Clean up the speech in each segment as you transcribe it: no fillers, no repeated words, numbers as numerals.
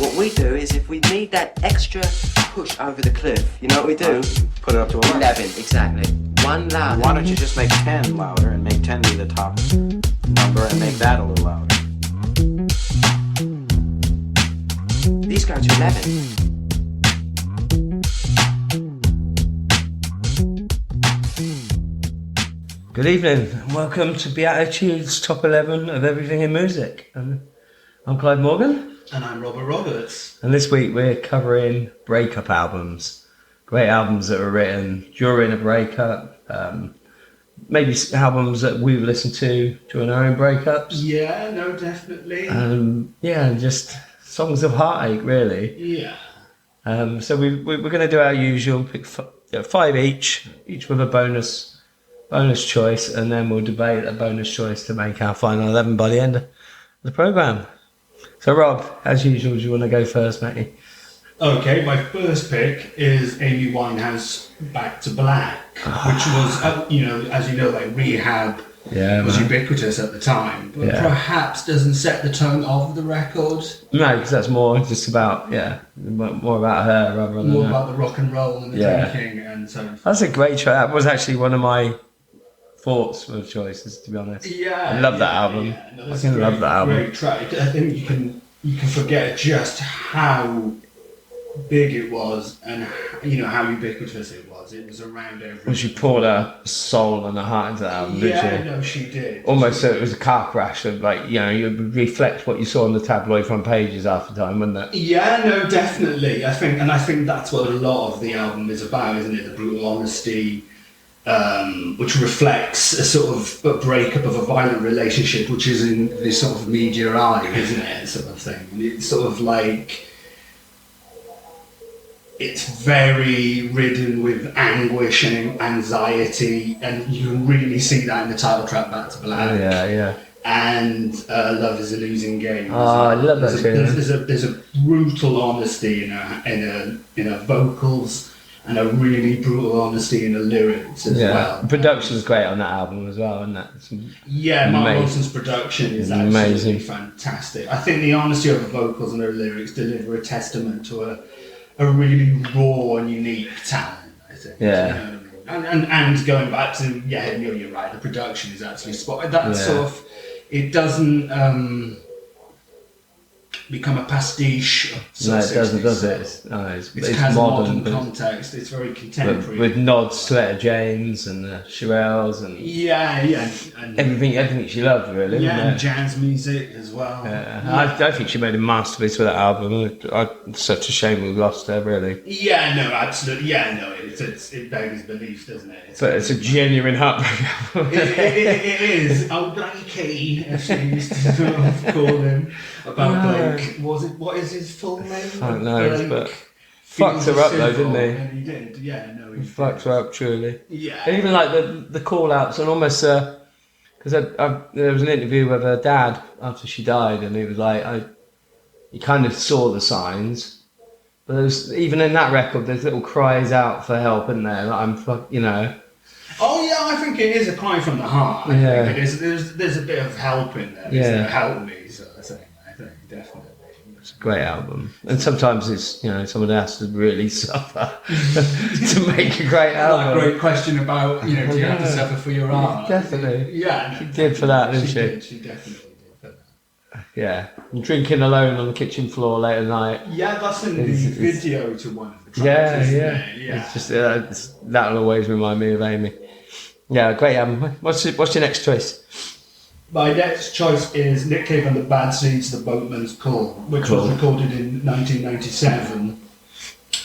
What we do is if we need that extra push over the cliff, you know what we do? Put it up to 11. 11, exactly. One louder. Why don't you just make 10 louder and make 10 be the top number and make that a little louder? These go to 11. Good evening and welcome to Beatitudes Top 11 of Everything in Music. I'm Clive Morgan. And I'm Robert Roberts. And this week we're covering breakup albums. Great albums that were written during a breakup. Maybe albums that we've listened to during our own breakups. Yeah, no, definitely. Just songs of heartache, really. Yeah. So we're going to do our usual, pick 5 each with a bonus choice, and then we'll debate a bonus choice to make our final 11 by the end of the programme. So Rob, as usual, do you want to go first, matey? Okay, my first pick is Amy Winehouse, Back to Black, which was, as you know, like Rehab was ubiquitous at the time, but perhaps doesn't set the tone of the record. No, because that's more just about, more about her rather than more about the rock and roll and the drinking and so on. That's a great track. That was actually one of my thoughts for choices, to be honest. Yeah, I love that album. Yeah. No, I love that album. Great track. I think you can forget just how big it was and how ubiquitous it was. It was around everywhere. Well, she poured her soul and her heart into that album, didn't she? No, she did. Almost so it was a car crash of you would reflect what you saw on the tabloid front pages half the time, wouldn't it? Yeah, no, definitely. I think that's what a lot of the album is about, isn't it? The brutal honesty, which reflects a sort of a breakup of a violent relationship, which is in this sort of media eye, isn't it? Sort of thing. And it's sort of like, it's very ridden with anguish and anxiety, and you can really see that in the title track, Back to Black. Yeah. And Love is a Losing Game. I love that tune. There's a brutal honesty in her vocals, and a really brutal honesty in the lyrics as well. The production's great on that album as well, isn't it? Mark Ronson's production is amazing, fantastic. I think the honesty of the vocals and her lyrics deliver a testament to a really raw and unique talent, I think. Yeah. You know what I mean? And going back to, you're right, the production is actually spot. That sort of, it doesn't become a pastiche. No, it doesn't, does it? It has modern context. It's very contemporary. With nods to Etta James and the Shirelles and and everything she loved, really. And jazz music as well. I think she made a masterpiece with that album. It's such a shame we lost her, really. Yeah, no, absolutely. Yeah, no, it beggars belief, doesn't it? It's a genuine heartbreak. It is. Oh, Blakey, as she used to sort of call him. About Blake. What is his full name? I don't know, but fucked her up though, didn't he? And he did, he fucked her up truly. Yeah. And even like the call outs and almost because there was an interview with her dad after she died, and he was like, he kind of saw the signs, but even in that record, there's little cries out for help in there. Like, Oh yeah, I think it is a cry from the heart. I think it is. There's a bit of help in there. Yeah. Help me, sort of thing. I think definitely. It's a great album, and sometimes it's someone has to really suffer to make a great album. That great question about do you have to suffer for your art? Definitely. Yeah. She did for that, didn't she? She definitely did for that. Yeah, and drinking alone on the kitchen floor late at night. Yeah, that's in the video to one of the tracks. Yeah. It's just that'll always remind me of Amy. Yeah, great album. What's your next choice? My next choice is Nick Cave and the Bad Seeds, The Boatman's Call, which was recorded in 1997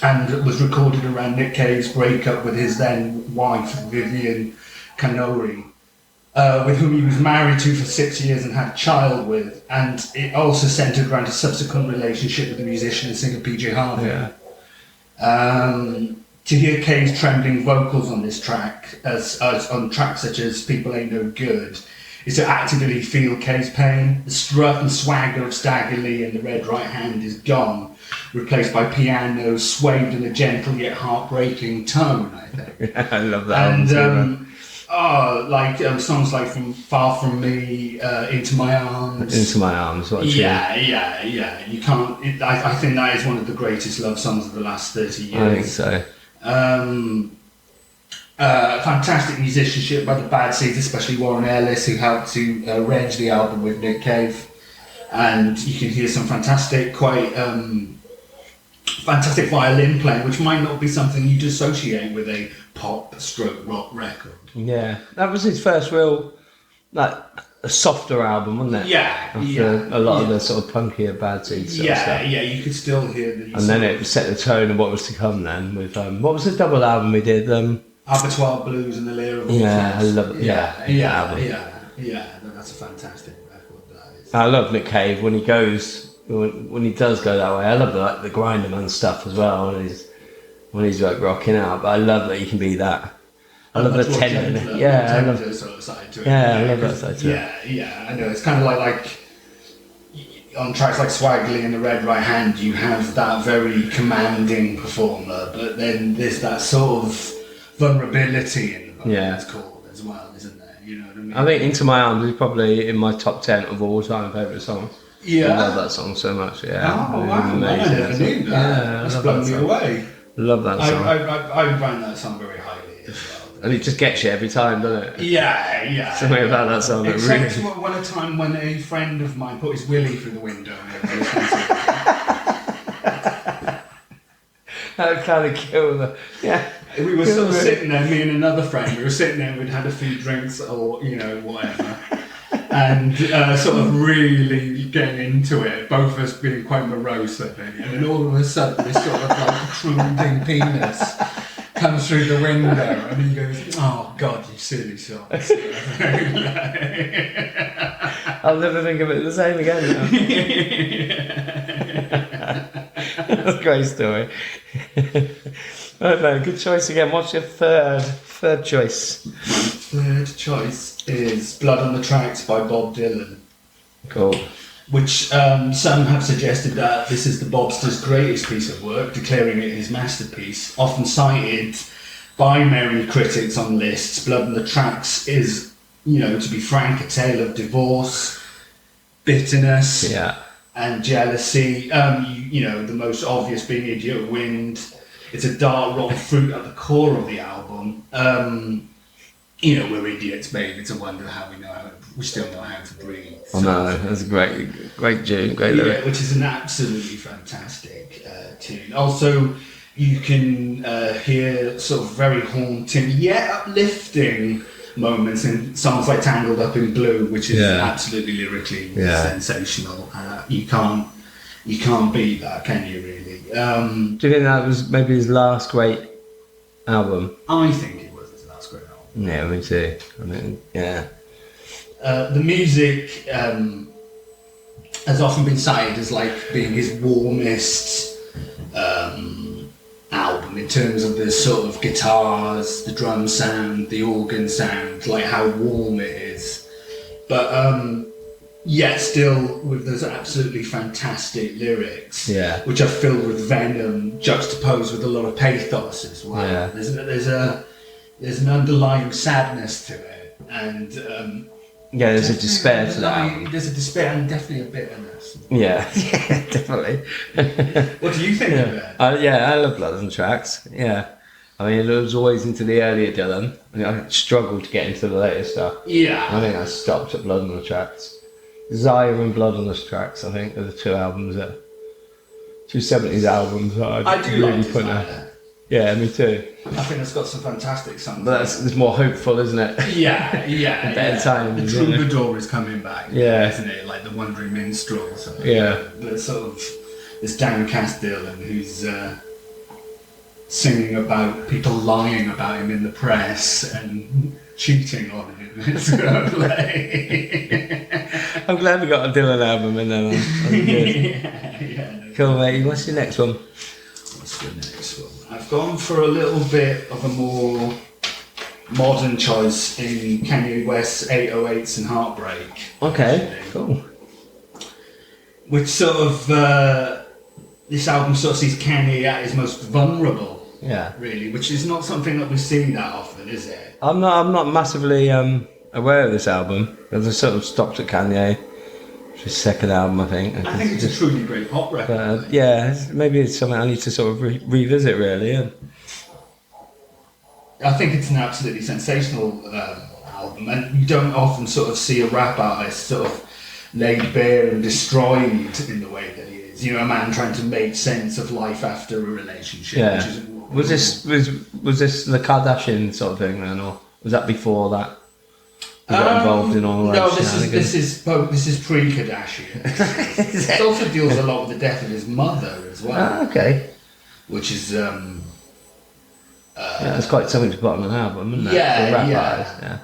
and was recorded around Nick Cave's breakup with his then wife, Vivian Canori, with whom he was married to for 6 years and had a child with, and it also centred around a subsequent relationship with the musician and singer PJ Harvey. To hear Cave's trembling vocals on this track, as on tracks such as People Ain't No Good, is to actively feel Cave's pain. The strut and swagger of Stagger Lee and the Red Right Hand is gone, replaced by piano swayed in a gentle yet heartbreaking tone, I think. I love that. And like songs like from Far From Me, Into My Arms. Into My Arms, what a tune. Yeah. You can't. I think that is one of the greatest love songs of the last 30 years. I think so. Fantastic musicianship by the Bad Seeds, especially Warren Ellis, who helped to arrange the album with Nick Cave. And you can hear some fantastic violin playing, which might not be something you'd associate with a pop/rock record. Yeah, that was his first real, like, a softer album, wasn't it? Yeah, After a lot of the sort of punkier Bad Seeds stuff. Yeah, you could still hear the. And then it set the tone of what was to come then with, what was the double album we did? Abattoir Blues and the Lair of Yeah, I love it. Yeah, that's a fantastic record. That is. I love Nick Cave when he does go that way. I love the Grinderman stuff as well when he's like rocking out. But I love that he can be that. I love the tender. I love sort of side to it. Yeah, I love that side to it. Yeah, I know. It's kind of like on tracks like Swaggly and the Red Right Hand, you have that very commanding performer, but then there's that sort of vulnerability in the it's called as well, isn't there? You know what I mean? I think Into My Arms is probably in my top 10 of all time favourite songs. Yeah, I love that song so much. Yeah. Oh wow! I never knew that. Yeah, that's blown me away. Love that song. I rank that song very highly as well. And it just gets you every time, doesn't it? Yeah. Something about that song that really. Except one time when a friend of mine put his willy through the window. That kind of killed the. Yeah. We were sort of sitting there, me and another friend. We were sitting there. We'd had a few drinks or whatever, and sort of really getting into it. Both of us being quite morose, I think. And then all of a sudden, this sort of like protruding penis comes through the window, and he goes, "Oh God, you silly sod." I'll never think of it the same again now. That's a great story. Right, man, good choice again. What's your third choice? My third choice is Blood on the Tracks by Bob Dylan. Cool. Which some have suggested that this is the Bobster's greatest piece of work, declaring it his masterpiece. Often cited by many critics on lists, Blood on the Tracks is, to be frank, a tale of divorce, bitterness, and jealousy. The most obvious being Idiot Wind. It's a dark, rotten fruit at the core of the album. We're idiots, babe. It's a wonder how we still know how to breathe. Oh no, that's a great tune, great lyric. Yeah, which is an absolutely fantastic tune. Also, you can hear sort of very haunting yet uplifting moments in songs like Tangled Up in Blue, which is absolutely lyrically sensational. You can't beat that, can you? Really? Do you think that was maybe his last great album? I think it was his last great album. Yeah, me too. The music has often been cited as like being his warmest album in terms of the sort of guitars, the drum sound, the organ sound, like how warm it is. But yet still with those absolutely fantastic lyrics, which are filled with venom, juxtaposed with a lot of pathos as well. Yeah. There's an underlying sadness to it, and there's a despair to that. There's a despair and definitely a bitterness. Yeah, definitely. What do you think of it? I love Blood on the Tracks. Yeah. I mean, it was always into the earlier Dylan. I struggled to get into the later stuff. Yeah. I think I stopped at Blood on the Tracks. Zaya and Blood on the Tracks, I think, are the two 70s albums that I do really put out. Yeah, me too. I think it's got some fantastic songs. But it's more hopeful, isn't it? Yeah. Better times. The Troubadour is coming back. Yeah. Isn't it? Like the Wandering Minstrel. The sort of this downcast Dylan who's singing about people lying about him in the press and cheating on him. It's I'm glad we got a Dylan album in there, man. Cool, mate. What's your next one? What's the next one? I've gone for a little bit of a more modern choice in Kanye West's 808s and Heartbreak. Okay, actually. Cool. Which sort of, this album sort of sees Kanye at his most vulnerable. Yeah. really, which is not something that we see that often, is it? I'm not massively aware of this album because I sort of stopped at Kanye, which is his second album, I think. I think it's a truly great pop record. Maybe it's something I need to sort of revisit, really. And I think it's an absolutely sensational album, and you don't often sort of see a rap artist sort of laid bare and destroyed in the way that he is. You know, a man trying to make sense of life after a relationship. Yeah. Which is, was this the Kardashian sort of thing then, or was that before that? You got involved in all that? No, this is pre-Kardashian. It also deals a lot with the death of his mother as well. Ah, okay. Which is Yeah, it's quite something to put on an album, isn't it? Yeah, For rap yeah. artists, yeah.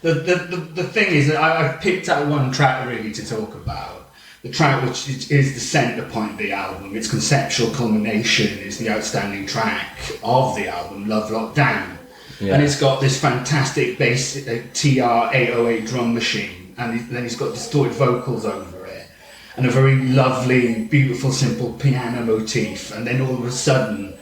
The thing is that I've picked out one track really to talk about. The track which is the centre point of the album, its conceptual culmination is the outstanding track of the album, Love Lockdown. Yeah. And it's got this fantastic bass TR-808 drum machine, and then it's got distorted vocals over it, and a very lovely, beautiful, simple piano motif, and then all of a sudden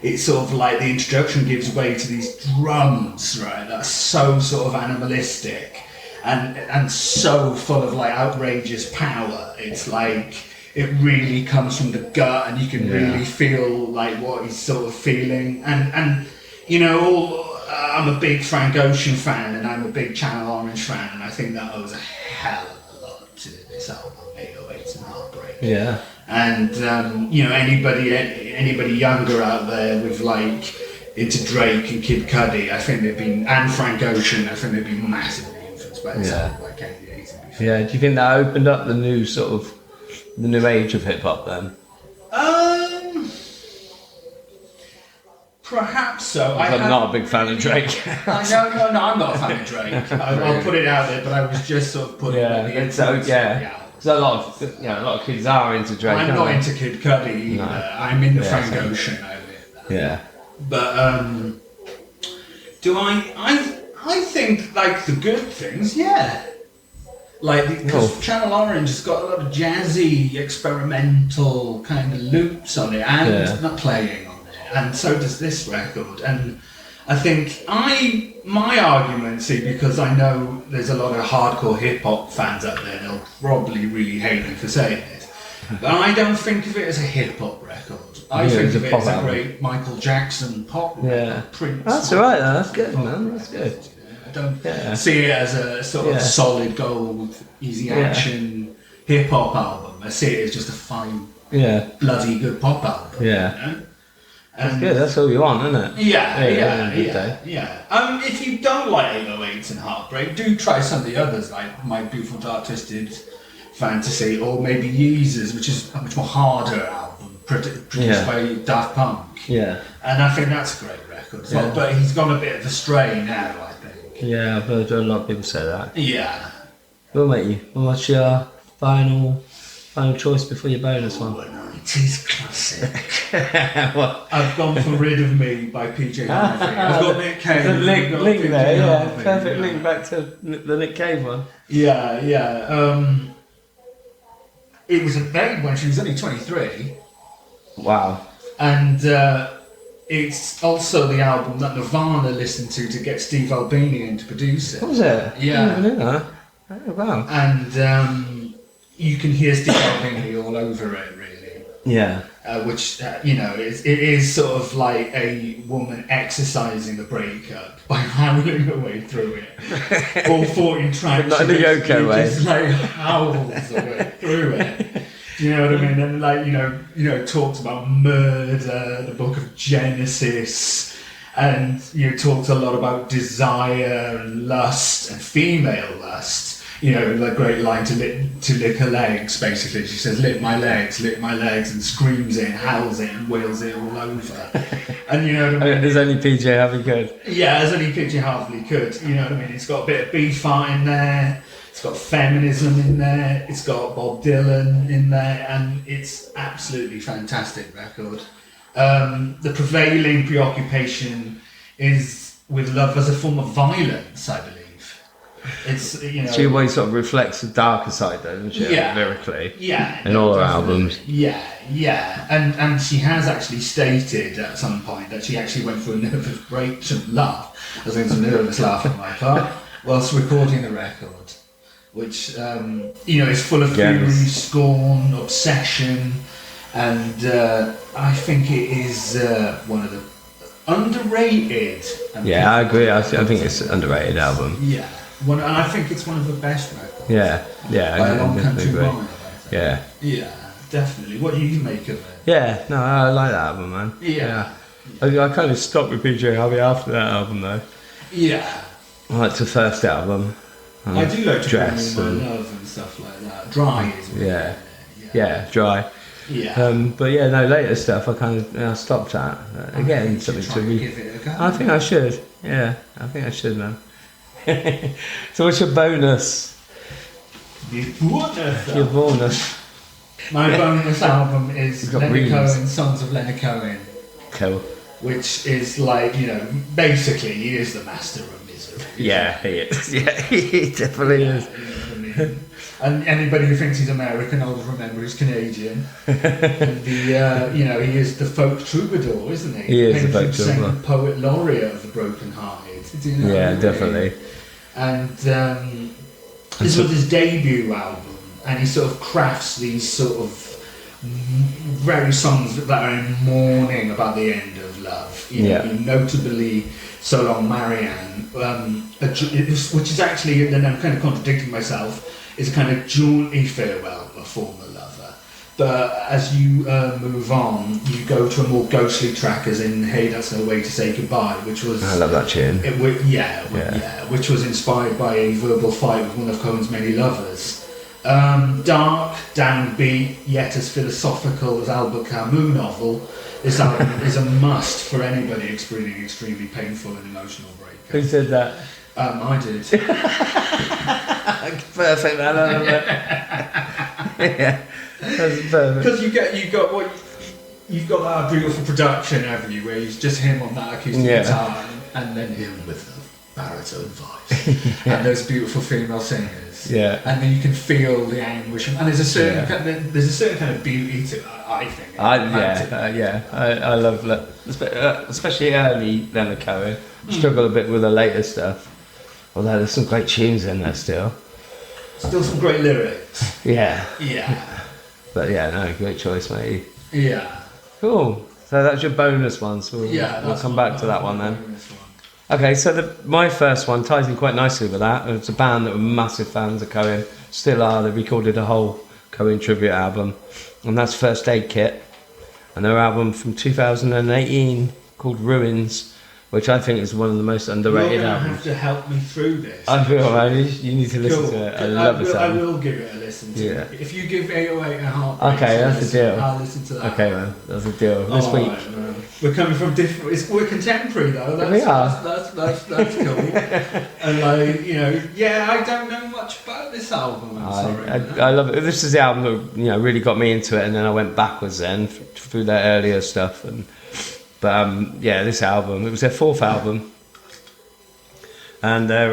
it's sort of like the introduction gives way to these drums, right, that are so sort of animalistic and so full of like outrageous power. It's like it really comes from the gut, and you can really feel like what he's sort of feeling. And you know, I'm a big Frank Ocean fan, and I'm a big Channel Orange fan, and I think that owes a hell of a lot to this album, 808s and Heartbreak. Yeah. And you know, anybody younger out there with like into Drake and Kid Cudi, I think they've been, and Frank Ocean, I think they've been massively influenced by this album, like 88. Yeah. Do you think that opened up the new age of hip hop then? Perhaps so. I'm not a big fan of Drake. No, I'm not a fan of Drake. I'll put it out there, but I was just sort of putting the influence of the album. So a lot of kids are into Drake. I'm not into Kid Cudi either. No. I'm in the Frank Ocean over it. Yeah. But do I think like the good things, yeah. Like because Channel Orange has got a lot of jazzy, experimental kind of loops on it, and not playing on it, and so does this record. And I think my argument, see, because I know there's a lot of hardcore hip hop fans out there, they'll probably really hate me for saying this, but I don't think of it as a hip hop record. I think of it as a great Michael Jackson pop record. Prince. That's alright, though. That's good, man. That's good. I don't see it as a sort of solid gold, easy action hip hop album. I see it as just a fine, bloody good pop album. Yeah. You know? That's good. That's all you want, isn't it? Yeah. If you don't like 808s and Heartbreak, do try some of the others, like My Beautiful Dark Twisted Fantasy, or maybe Yeezers, which is a much more harder album, produced by Daft Punk. Yeah. And I think that's a great record as well. But he's gone a bit of astray now, I think. Yeah, I've heard a lot of people say that. Yeah. Well, mate, what's your final choice before your bonus one? It is classic. I've gone for Rid of Me by PJ Harvey. I've got Nick Cave. The link there, Harvey, perfect link back to the Nick Cave one. Yeah. It was made when she was only 23. Wow. And it's also the album that Nirvana listened to get Steve Albini in to produce it. Was it? Yeah. I didn't even know that. Oh, wow. And you can hear Steve Albini all over it, really. Yeah. Which, it is sort of like a woman exercising a breakup by howling her way through it. All 14 tracks. Not in the Yoko way. Just like howls her way through it. Do you know what I mean? And like, talks about murder, the book of Genesis, and talks a lot about desire and lust and female lust. The great line to lick her legs, basically. She says, lick my legs, and screams it, and howls it, and wails it all over. And you know what I mean? There's only PJ Harvey could. Yeah, there's only PJ Harvey could. You know what I mean? It's got a bit of beef-art in there, it's got feminism in there, it's got Bob Dylan in there, and it's absolutely fantastic record. The prevailing preoccupation is with love as a form of violence, I believe. It's She always sort of reflects the darker side, though, doesn't she? Yeah. Lyrically. Yeah. In all her definitely. albums. Yeah. And she has actually stated at some point that she actually went through a nervous break. Shouldn't laugh. I think it's a nervous laugh on my part whilst recording the record, which is full of fury, scorn, obsession, and I think it is one of the underrated. Yeah, I agree. I think it's an underrated album. Yeah, and I think it's one of the best records. Yeah, By a long country agree. mile, I think. Yeah. Yeah, definitely. What do you make of it? Yeah, no, I like that album, man. Yeah. I kind of stopped with PJ Harvey after that album, though. Yeah. I liked the first album. I do like to Dress bring in my love and stuff like that. Dry is really Yeah, Dry. Yeah. But yeah, no, later stuff I kind of stopped at. Again, something to give it a go. I think I should. Yeah, I think I should, man. So what's your bonus? Your bonus. My bonus album is got Leonard reams. Cohen, Songs of Leonard Cohen, Cool. which is like, basically he is the master of misery. Yeah, he is. Yeah, he definitely is. You know what I mean? And anybody who thinks he's American, always remember he's Canadian. And he is the folk troubadour, isn't he? He is the folk Patron saint troubadour. and poet laureate of the broken-hearted. Do you know what I Yeah, mean? definitely. And this was his debut album, and he sort of crafts these sort of very songs that are in mourning about the end of love. Notably, So Long Marianne, which is actually, and then I'm kind of contradicting myself, is a kind of jaunty farewell of a former lover. But as you move on, you go to a more ghostly track, as in Hey, That's No Way to Say Goodbye, which was... I love that tune. Which was inspired by a verbal fight with one of Cohen's many lovers. Dark, downbeat, yet as philosophical as Albert Camus novel, this album is a must for anybody experiencing extremely painful and emotional breakup. Who said that? I did. Perfect, man. I love it. Yeah, that's perfect. Because you've got that beautiful production, haven't you, where it's just him on that acoustic guitar and then him with the baritone voice and those beautiful female singers. Yeah. And then you can feel the anguish, and there's a certain kind of beauty to it, I think. I love that, especially early Leonard Cohen. Struggle a bit with the later stuff, although there's some great tunes in there still. Still some great lyrics. Yeah. Yeah. But yeah, no, great choice, mate. Yeah. Cool. So that's your bonus one. So we'll come back to that one then. Okay, so my first one ties in quite nicely with that. It's a band that were massive fans of Cohen, still are. They recorded a whole Cohen tribute album, and that's First Aid Kit, and their album from 2018 called Ruins, which I think is one of the most underrated You're albums. going to have to help me through this. I feel, man, you need to listen to it. I love this I album. will give it a listen to Yeah. it. If you give 808 a heart, Okay, that's a deal. I'll listen to that. Okay, man, that's a deal. This week. Right, man. We're coming from different. We're contemporary though. We are. That's cool. And I don't know much about this album. I'm sorry. I love it. This is the album that really got me into it, and then I went backwards then through their earlier stuff. But this album, it was their fourth album, and their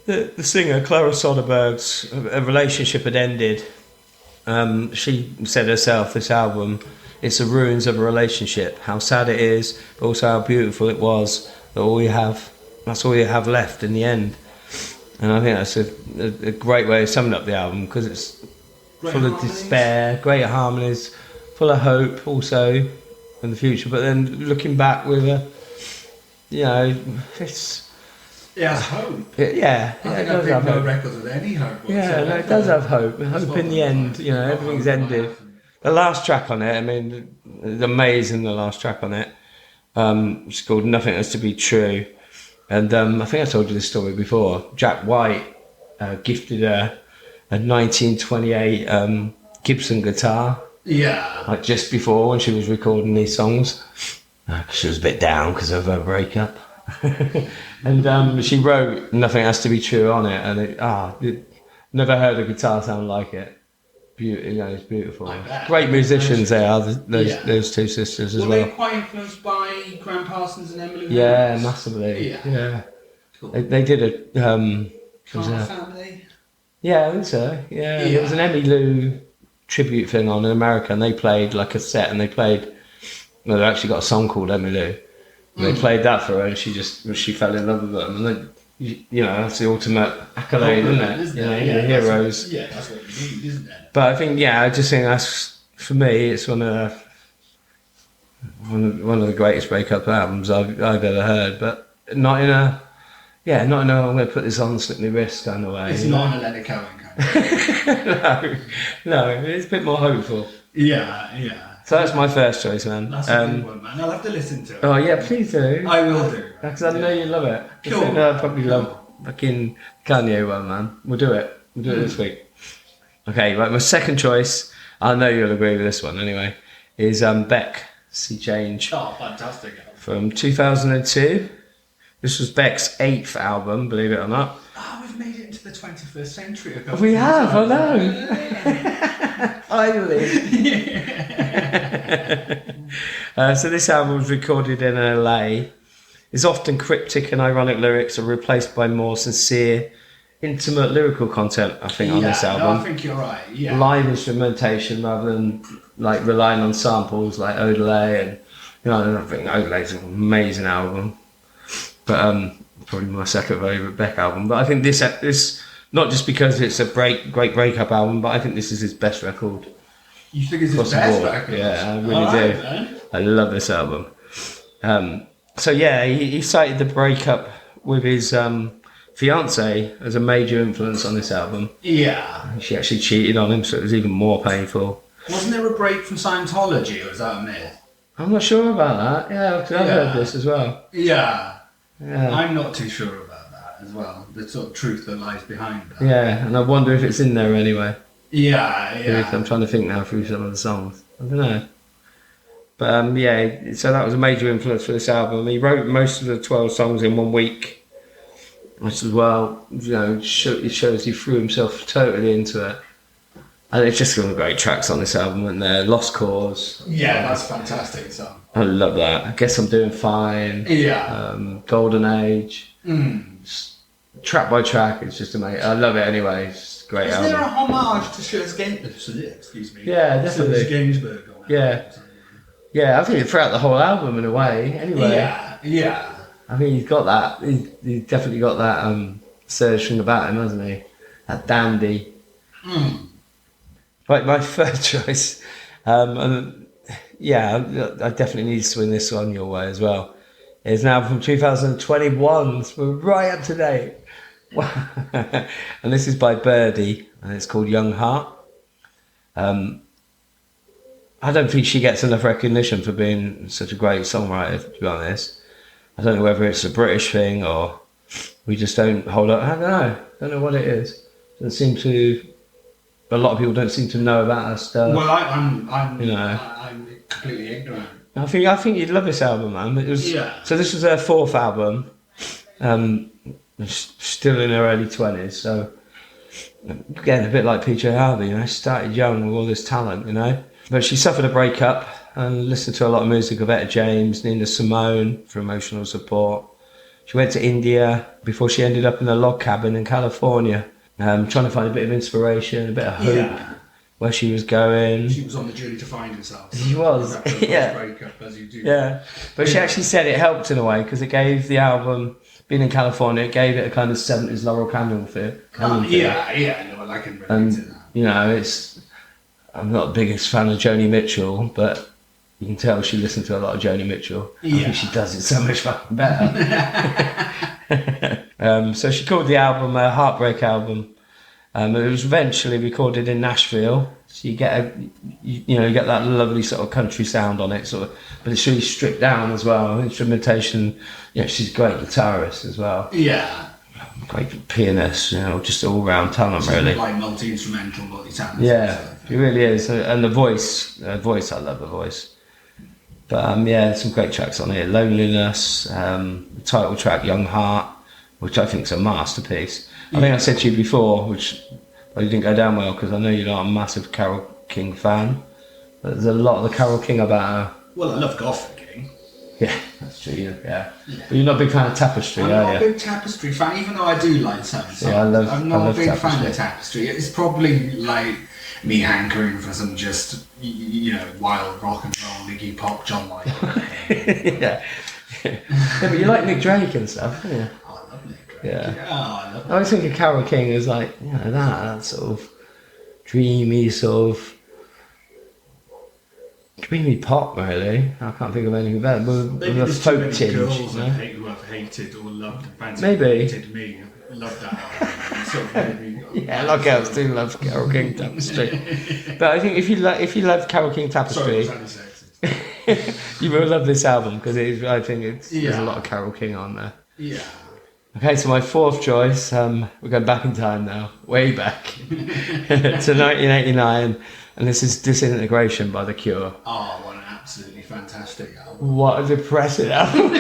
the singer Clara Soderbergh's relationship had ended. She said herself, this album, it's the ruins of a relationship. How sad it is, but also how beautiful it was. That's all you have left in the end. And I think that's a great way of summing up the album, because it's full of despair, great harmonies, full of hope also in the future. But then looking back with it's... Yeah, hope. I I think I've been no record with any hope. Yeah, no, it does have hope. Hope in the end, everything's ended. The last track on it, I mean, it's amazing, the last track on it. It's called Nothing Has to Be True. And I think I told you this story before. Jack White gifted her a 1928 Gibson guitar. Yeah. Like just before, when she was recording these songs. She was a bit down because of her breakup. And she wrote Nothing Has to Be True on it. And never heard a guitar sound like it. It's beautiful. Great musicians they are, those two sisters as well. Were they quite influenced by Graham Parsons and Emily? Yeah, massively. Yeah. Cool. They did a was Car a- Family. yeah, I think so. Yeah, there was an Emmy Lou tribute thing on in America, and they played like a set, and they played. Well, they actually got a song called Emmy Lou. And they played that for her, and she fell in love with them. And then, you know, that's the ultimate accolade, isn't it? You know, the heroes. That's what you need, isn't it? But I think, I just think that's, for me, it's one of the greatest breakup albums I've ever heard. But not in a I'm going to put this on, slip my wrist kind of way. It's not an Leonard Cohen kind of thing. no, it's a bit more hopeful. Yeah. So that's my first choice, man. That's a good one, man. I'll have to listen to it. Oh yeah, please do. I will do. Because I know you love it. Cool. I know I probably love fucking Kanye one, man. We'll do it. We'll do it this week. Okay, right. My second choice, I know you'll agree with this one anyway, is Beck, Sea Change. Oh, fantastic. From 2002. This was Beck's 8th album, believe it or not. Oh, we've made it into the 21st century. We have, I know. Finally. So this album was recorded in LA. It's often cryptic and ironic lyrics are replaced by more sincere, intimate lyrical content, I think, on this album. No, I think you're right. Yeah. Live instrumentation rather than like relying on samples like Odelay, and I think Odelay's an amazing album. But probably my second favourite Beck album. But I think this not just because it's a great breakup album, but I think this is his best record. You think it's his best record? Yeah, I really do. Man. I love this album. So yeah, he cited the breakup with his fiance as a major influence on this album. Yeah. She actually cheated on him, so it was even more painful. Wasn't there a break from Scientology, or was that a myth? I'm not sure about that. Yeah, because I've heard this as well. Yeah. Yeah. I'm not too sure about that as well. The sort of truth that lies behind that. Yeah, and I wonder if it's in there anyway. Yeah. I'm trying to think now through some of the songs. I don't know. But so that was a major influence for this album. He wrote most of the 12 songs in 1 week, which as well, it shows he threw himself totally into it. And there's just some great tracks on this album, and there, Lost Cause. Yeah, that's a fantastic song. I love that. I Guess I'm Doing Fine. Yeah. Golden Age. Track by track, it's just amazing. I love it anyway. It's a great Is album. there a homage to Shields Excuse me. Yeah, definitely. Gainsbourg. Yeah, I think throughout the whole album in a way. Anyway. Yeah. I think he's got that. He's definitely got that surge thing about him, hasn't he? That dandy. Right, my third choice. I definitely need to swing this one your way as well. It's now from 2021, so we're right up to date. And this is by Birdie, and it's called Young Heart. I don't think she gets enough recognition for being such a great songwriter, to be honest. I don't know whether it's a British thing or we just don't hold up. I don't know what it is. Doesn't seem to. A lot of people don't seem to know about her stuff. Well, I'm completely ignorant. I think you'd love this album, man. It was So this was her 4th album. Still in her early 20s. So again, a bit like PJ Harvey. She started young with all this talent. But she suffered a breakup and listened to a lot of music of Etta James, Nina Simone for emotional support. She went to India before she ended up in a log cabin in California, trying to find a bit of inspiration, a bit of hope, where she was going. She was on the journey to find herself. She was, breakup, as you do. Yeah, but she actually said it helped in a way because it gave the album, being in California, it gave it a kind of 70s Laurel Canyon feel. No, I can relate to that. I'm not the biggest fan of Joni Mitchell, but you can tell she listened to a lot of Joni Mitchell. I think she does it so much fucking better. So she called the album a heartbreak album. It was eventually recorded in Nashville. So you get you get that lovely sort of country sound on it, but it's really stripped down as well. Instrumentation, she's a great guitarist as well. Yeah. Great pianist, just all round talent really. Like multi-instrumental, multi-talent. Yeah, it really is. And the voice, I love the voice. But some great tracks on here. Loneliness, the title track Young Heart, which I think is a masterpiece. I think I said to you before, which probably didn't go down well because I know you're not a massive Carole King fan. But there's a lot of the Carole King about her. Well, I love Goth King. Yeah. That's true, yeah. But you're not a big fan of Tapestry, I'm are not you? a big Tapestry fan, even though I do like some songs. Yeah, I'm not a big fan Tapestry. of Tapestry. It's probably like me hankering for some just, wild rock and roll, Iggy Pop, John Michael. Yeah. But you like Nick Drake and stuff, don't you? Oh, I love Nick Drake. Yeah. Oh, I love I always think of Carole King as like, that sort of dreamy dreamy pop, really. I can't think of anything better. With Maybe a there's too folk many tinge, girls you know? who have hated or loved and fancied Maybe. hated me. Love that album. It sort of made me- Yeah, a lot of girls do love Carole King Tapestry. But I think if you love Carole King Sorry, Tapestry, I'm sexist. you will love this album because I think there's Yeah. a lot of Carole King on there. Yeah. Okay, so my fourth choice, we're going back in time now, way back to 1989, and this is Disintegration by The Cure. Oh, what an absolutely fantastic album. What a depressing album.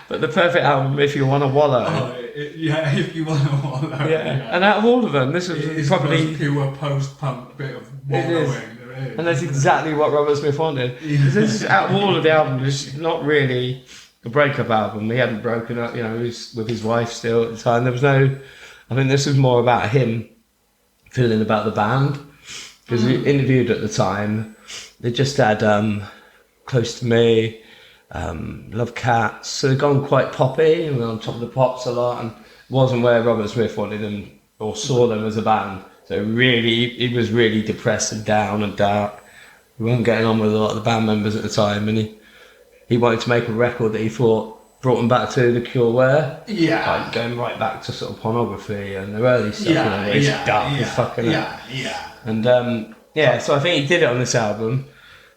But the perfect album if you want to wallow. Oh, if you want to wallow. Yeah. And out of all of them, this was It's probably... the most pure post-punk bit of wallowing there is. And that's exactly what Robert Smith wanted. This is, out of all of the albums, it's not really a breakup album. He hadn't broken up, he was with his wife still at the time. There was no... I think this was more about him feeling about the band. Because we interviewed at the time, they just had Close to Me, Love Cats, so they'd gone quite poppy and were on top of the pops a lot, and it wasn't where Robert Smith wanted them or saw them as a band. So really, he was really depressed and down and dark. He wasn't getting on with a lot of the band members at the time, and he wanted to make a record that he thought brought him back to the Cure were. Yeah. Like going right back to sort of pornography and the early stuff, Yeah, where it's yeah, dark yeah, and fucking up. yeah. And so I think he did it on this album.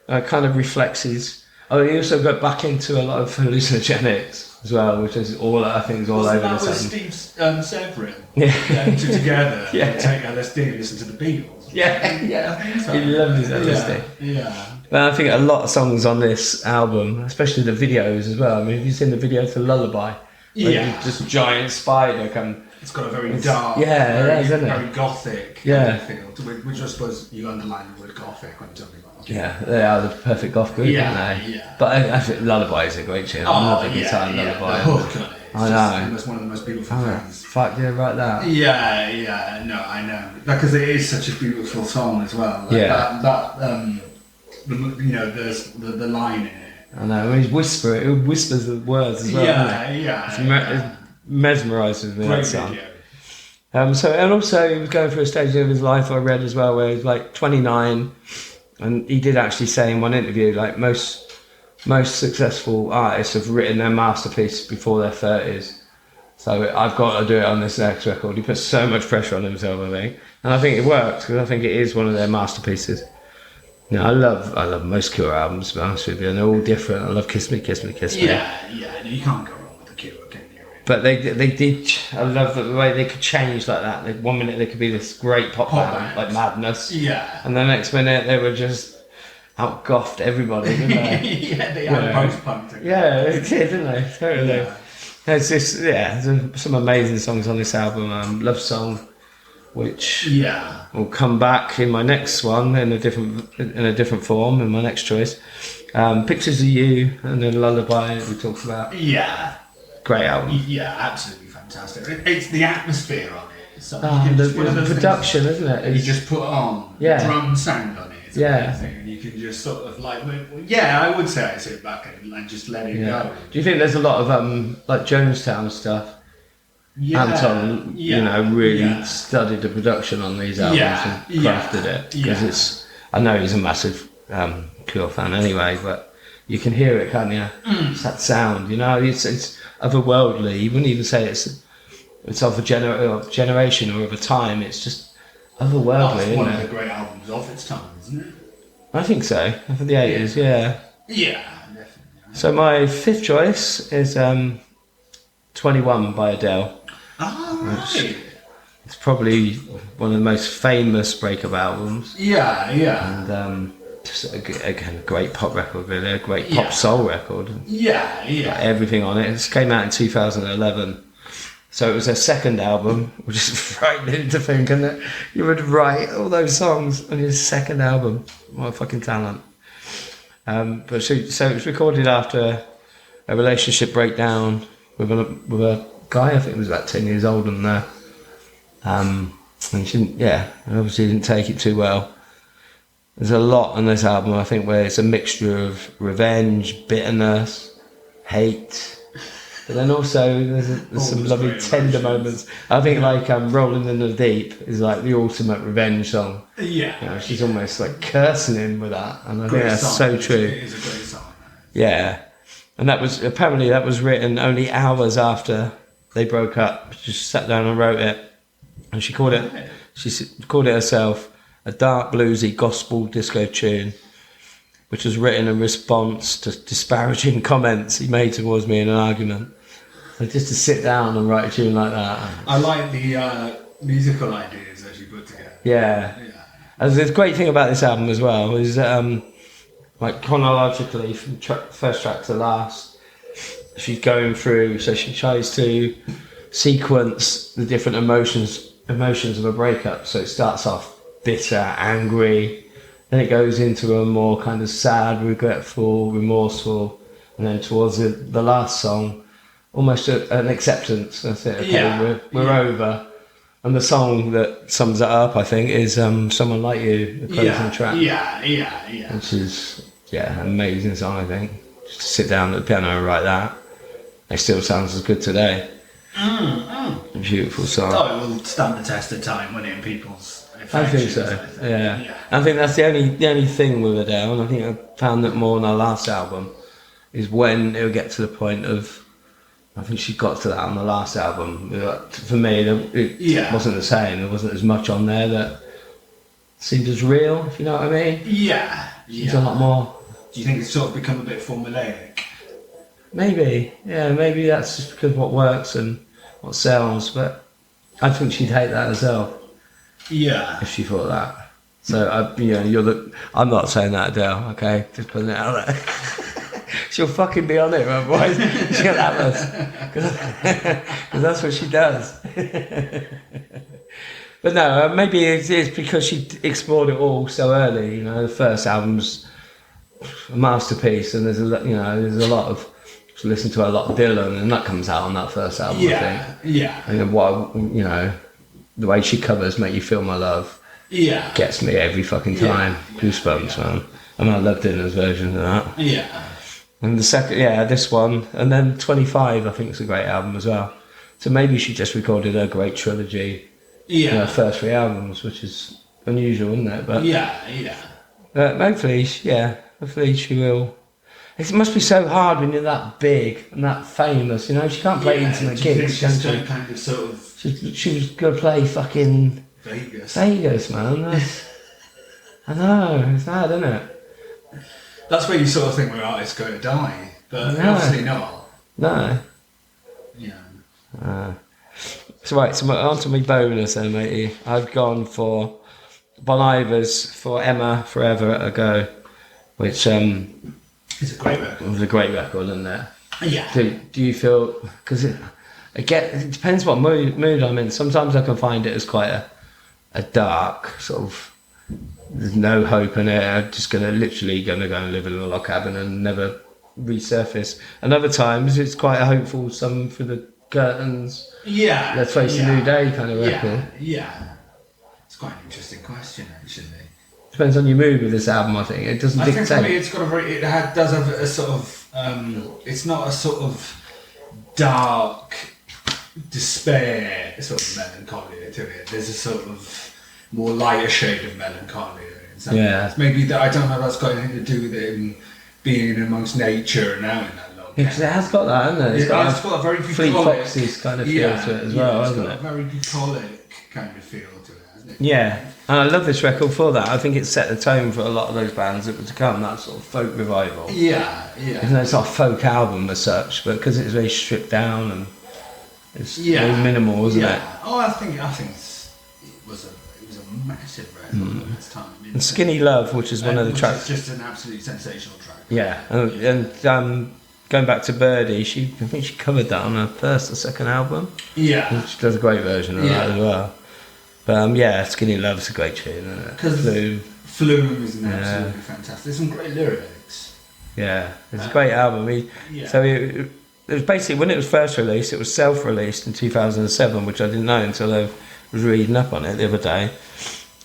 Kind of reflects his. Oh, he also got back into a lot of hallucinogenics as well, which is all I think is all Wasn't over that the with same. Steve Severin? Yeah. Them two together. Yeah. Take LSD and listen to the Beatles. Yeah. He loved his LSD. Yeah. But I think a lot of songs on this album, especially the videos as well. I mean, have you seen the video for Lullaby? Where Yeah. this giant spider come. It's got a very dark, yeah, it is, isn't it? very gothic Yeah. feel, which I suppose you underline the word gothic when talking about. Yeah, they are the perfect goth group, Yeah, aren't they? yeah. But I think Lullaby is a great tune. I love the guitar in Lullaby. The hook on it. I know. It's one of the most beautiful Oh, things. fuck yeah, right that. Yeah, no, I know. Because it is such a beautiful song as well. Like Yeah. there's the line in it. I know, when he's whispering, it whispers the words as well. It mesmerises me, Great that song. video. And also he was going through a stage of his life I read as well where he was like 29, and he did actually say in one interview like most successful artists have written their masterpiece before their 30s. So I've got to do it on this next record. He put so much pressure on himself, I think, and I think it works because I think it is one of their masterpieces. You know, I love most Cure albums, to be honest with you, and they're all different. I love Kiss Me, Kiss Me, Kiss Me. Yeah, no, you can't go wrong with the Cure, can you? But they did. I love the way they could change like that. Like, 1 minute they could be this great pop band like Madness, Yeah. and the next minute they were just out-gothed everybody, didn't they? Yeah, they had post-punk. Yeah, they did, didn't they? Totally. Yeah. There's some amazing songs on this album. Love Song, which Yeah. will come back in my next one in a different form in my next choice. Pictures of You, and then Lullaby we talked about. Yeah. Great album. Yeah, absolutely fantastic. It's the atmosphere on it. It's something Oh, you can the just- one of those production, things isn't it? that you just put on Yeah. drum sound on it. It's Yeah. amazing, and you can just sort of like, I would say I sit back and just let it Yeah. go. Do you think there's a lot of like Jonestown stuff? Yeah. Anton, really studied the production on these albums Yeah, and crafted it because yeah. it's. I know he's a massive Cure fan anyway, but you can hear it, can't you? It's that sound, It's otherworldly. You wouldn't even say it's of a generation or of a time. It's just otherworldly, That's isn't one of it? the great albums of its time, isn't it? I think so. For the 80s, yeah. Yeah, definitely. So my fifth choice is 21 by Adele. Ah, right. It's probably one of the most famous breakup albums, Yeah. and just again a great pop record, really, a great pop Yeah. soul record. Yeah. Everything on it. It came out in 2011, so it was their second album, which is frightening to think, isn't it? You would write all those songs on your second album. What a fucking talent! But so it was recorded after a relationship breakdown with a guy. I think he was about 10 years older than her. And she obviously didn't take it too well. There's a lot on this album, I think, where it's a mixture of revenge, bitterness, hate, but then also there's some lovely tender moments. I think like Rolling in the Deep is like the ultimate revenge song. Yeah. You know, she's almost like cursing him with that, and I think that's song. so true. It is a great song. Yeah, and that was written only hours after they broke up. She just sat down and wrote it, and she called it herself a dark bluesy gospel disco tune, which was written in response to disparaging comments he made towards me in an argument. So just to sit down and write a tune like that. I like the musical ideas that you put together. Yeah. And the great thing about this album as well is like chronologically from first track to last, she's going through, so she tries to sequence the different emotions of a breakup. So it starts off bitter, angry, then it goes into a more kind of sad, regretful, remorseful, and then towards the last song, almost an acceptance. That's it. Okay, we're over. And the song that sums it up, I think, is "Someone Like You," the closing track. Yeah. Which is an amazing song, I think. Just to sit down at the piano and write that, it still sounds as good today. A beautiful song. Oh, it will stand the test of time when it in people's. I think so. Yeah. I think that's the only thing with Adele, and I think I found that more on her last album, is when it would get to the point of. I think she got to that on the last album. For me, it wasn't the same. There wasn't as much on there that seemed as real, if you know what I mean. Yeah. It's a lot more. Do you think it's sort of become a bit formulaic? Maybe. Yeah, maybe that's just because what works and what sells, but I think she'd hate that herself. Yeah. If she thought that. So, I'm not saying that, Adele, okay? Just putting it out there. She'll fucking be on it, otherwise she'll have us. Because that's what she does. But no, maybe it's because she explored it all so early. You know, the first album's a masterpiece, and there's a lot of. Listen to a lot of Dylan, and that comes out on that first album. I think. Yeah. And the way she covers "Make You Feel My Love." Yeah. Gets me every fucking time. Goosebumps, man. And I love Dylan's version of that. Yeah. And the second, this one, and then 25, I think it's a great album as well. So maybe she just recorded her great trilogy. Yeah. Her first 3 albums, which is unusual, isn't it? But hopefully she will. It must be so hard when you're that big and that famous, you know. She can't play intimate gigs, can she? Kind of sort of. She was gonna play fucking Vegas, man. I know, it's hard, isn't it? That's where you sort of think where artists go to die, but obviously not. No. Yeah. So on to my bonus then, matey. I've gone for Bon Iver's "For Emma Forever Ago," which it's a great record. It was a great record, isn't it? Yeah. Do you feel, because it depends what mood I'm in. Sometimes I can find it as quite a dark sort of. There's no hope in it. I'm just literally gonna go and live in a log cabin and never resurface. And other times it's quite a hopeful "Some for the Curtains." Yeah. Let's face a new day kind of record. Yeah. It's quite an interesting question, actually. Depends on your mood with this album, I think. It doesn't dictate. I think for me it's got does have a sort of it's not a sort of dark despair sort of melancholy to it. There's a sort of more lighter shade of melancholy. Maybe that, I don't know if that's got anything to do with him being amongst nature and now in that log. Because it has got that, hasn't it? It's got a very Fleet Foxes kind of feel to it as well, hasn't it? It's got a very bucolic kind of feel to it, hasn't it? Yeah, and I love this record for that. I think it set the tone for a lot of those bands that were to come, that sort of folk revival. Yeah. Even though it's not a folk album as such, but because it's very stripped down and it's very minimal, isn't it? Oh, I think it was a massive record at its time. And "Skinny Love," which is one of the tracks. It's just an absolutely sensational track. Yeah, and going back to "Birdie," I think she covered that on her first or second album. Yeah. She does a great version of that as well. But "Skinny Love's a great tune, isn't it? Because Flume is absolutely fantastic. There's some great lyrics. Yeah, it's a great album. So it was basically, when it was first released, it was self-released in 2007, which I didn't know until I was reading up on it the other day.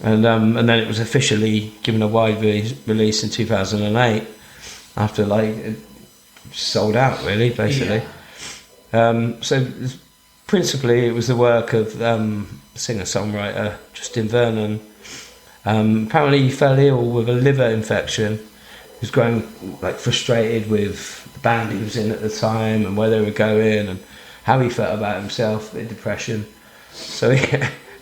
And then it was officially given a wide release in 2008, after it sold out really, basically. So principally it was the work of singer-songwriter Justin Vernon. Apparently he fell ill with a liver infection. He was growing frustrated with the band he was in at the time and where they were going and how he felt about himself, a bit of depression. So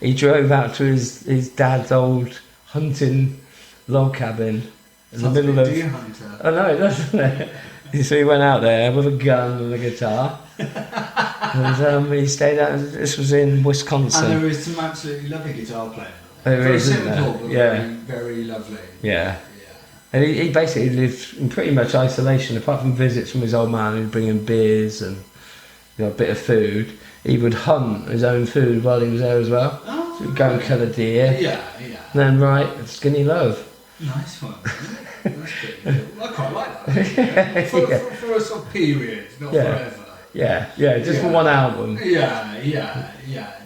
he drove out to his dad's old hunting log cabin in the middle of... Deer hunter. I know, doesn't it? So he went out there with a gun and a guitar. And he stayed out. This was in Wisconsin. And there is some absolutely lovely guitar playing. There very is, isn't simple, there? but Yeah. very lovely. Yeah. And he basically lived in pretty much isolation, apart from visits from his old man who'd bring him beers and a bit of food. He would hunt his own food while he was there as well. Oh, So he'd go and kill a deer. Yeah. And then write Skinny Love. Nice one. That's pretty cool. I quite like that. For a sort of period, not forever. Yeah, just for one album. Yeah.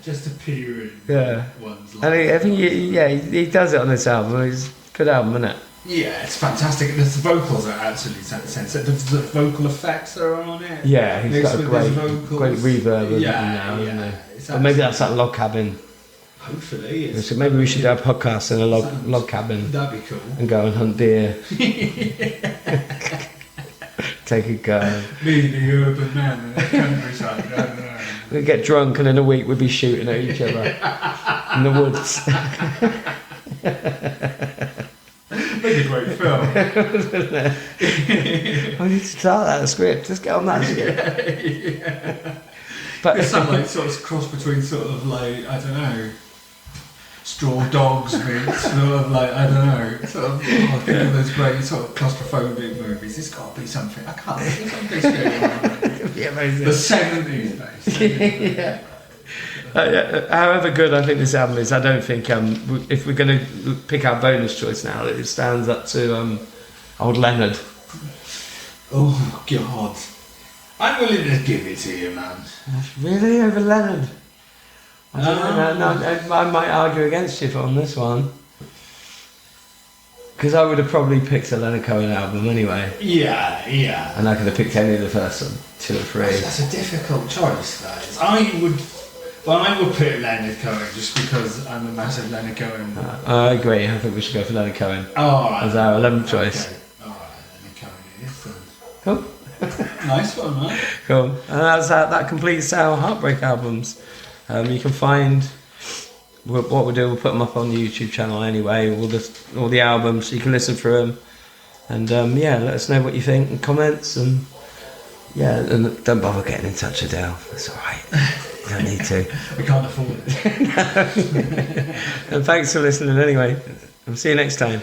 Just a period. Yeah. One's And I think he does it on this album. It's a good album, isn't it? Yeah, it's fantastic. The vocals are absolutely sensitive. The vocal effects that are on it. Yeah, he's got a great reverb Yeah, now, yeah. hasn't he? Or maybe that's that log cabin. Hopefully. So maybe we should do a podcast in a log cabin That'd be cool. and go and hunt deer. Take a go. Me, the urban man in the countryside. I don't know. We'd get drunk and in a week we'd be shooting at each other in the woods. Make a great film. I need to start that script. Let's get on that script. Yeah. But It's some sort of cross between I don't know, Straw Dogs meets I don't know, think of those great sort of claustrophobic movies. It's got to be something. I can't think of something. Yeah, amazing. The 70s based. Yeah. However good I think this album is, I don't think if we're going to pick our bonus choice now, it stands up to old Leonard. Oh God, I'm willing to give it to you, man. Really, over Leonard? I don't know. I might argue against you on this one, because I would have probably picked a Leonard Cohen album anyway. Yeah. And I could have picked any of the first 2 or 3. That's a difficult choice, that is. I would pick Leonard Cohen just because I'm a massive Leonard Cohen. I agree. I think we should go for Leonard Cohen as our 11th choice. Okay. Alright, Leonard Cohen it is then. Cool. Nice one, man. Cool. And that completes our Heartbreak albums. You can find what we'll do. We'll put them up on the YouTube channel anyway. All the albums, so you can listen through them. And let us know what you think and comments. And and don't bother getting in touch with Dale. That's all right. You don't need to. We can't afford it. And thanks for listening anyway. I'll see you next time.